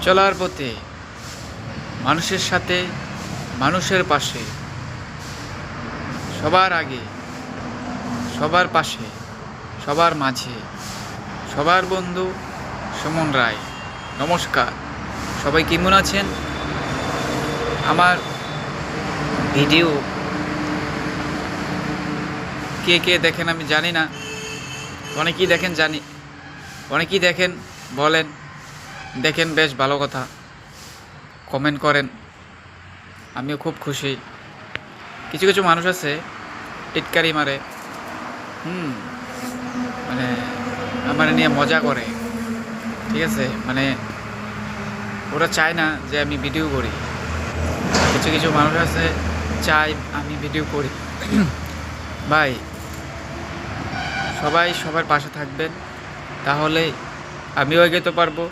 চলার পথে মানুষের সাথে, মানুষের পাশে, সবার আগে, সবার পাশে, সবার মাঝে, সবার বন্ধু সুমন রায়। নমস্কার, সবাই কেমন আছেন? আমার ভিডিও কে কে দেখেন আমি জানি না, অনেকেই দেখেন জানি, অনেকেই দেখেন, বলেন দেখেন, বেশ ভালো কথা, কমেন্ট করেন, আমিও খুব খুশি। কিছু কিছু মানুষ আছে টিটকারি মারে, মানে আমার নিয়ে মজা করে, ঠিক আছে? মানে ওরা চায় না যে আমি ভিডিও করি। কিছু কিছু মানুষ আছে চায় আমি ভিডিও করি। ভাই, সবাই সবার পাশে থাকবেন, তাহলে আমিও এগোতে পারবো,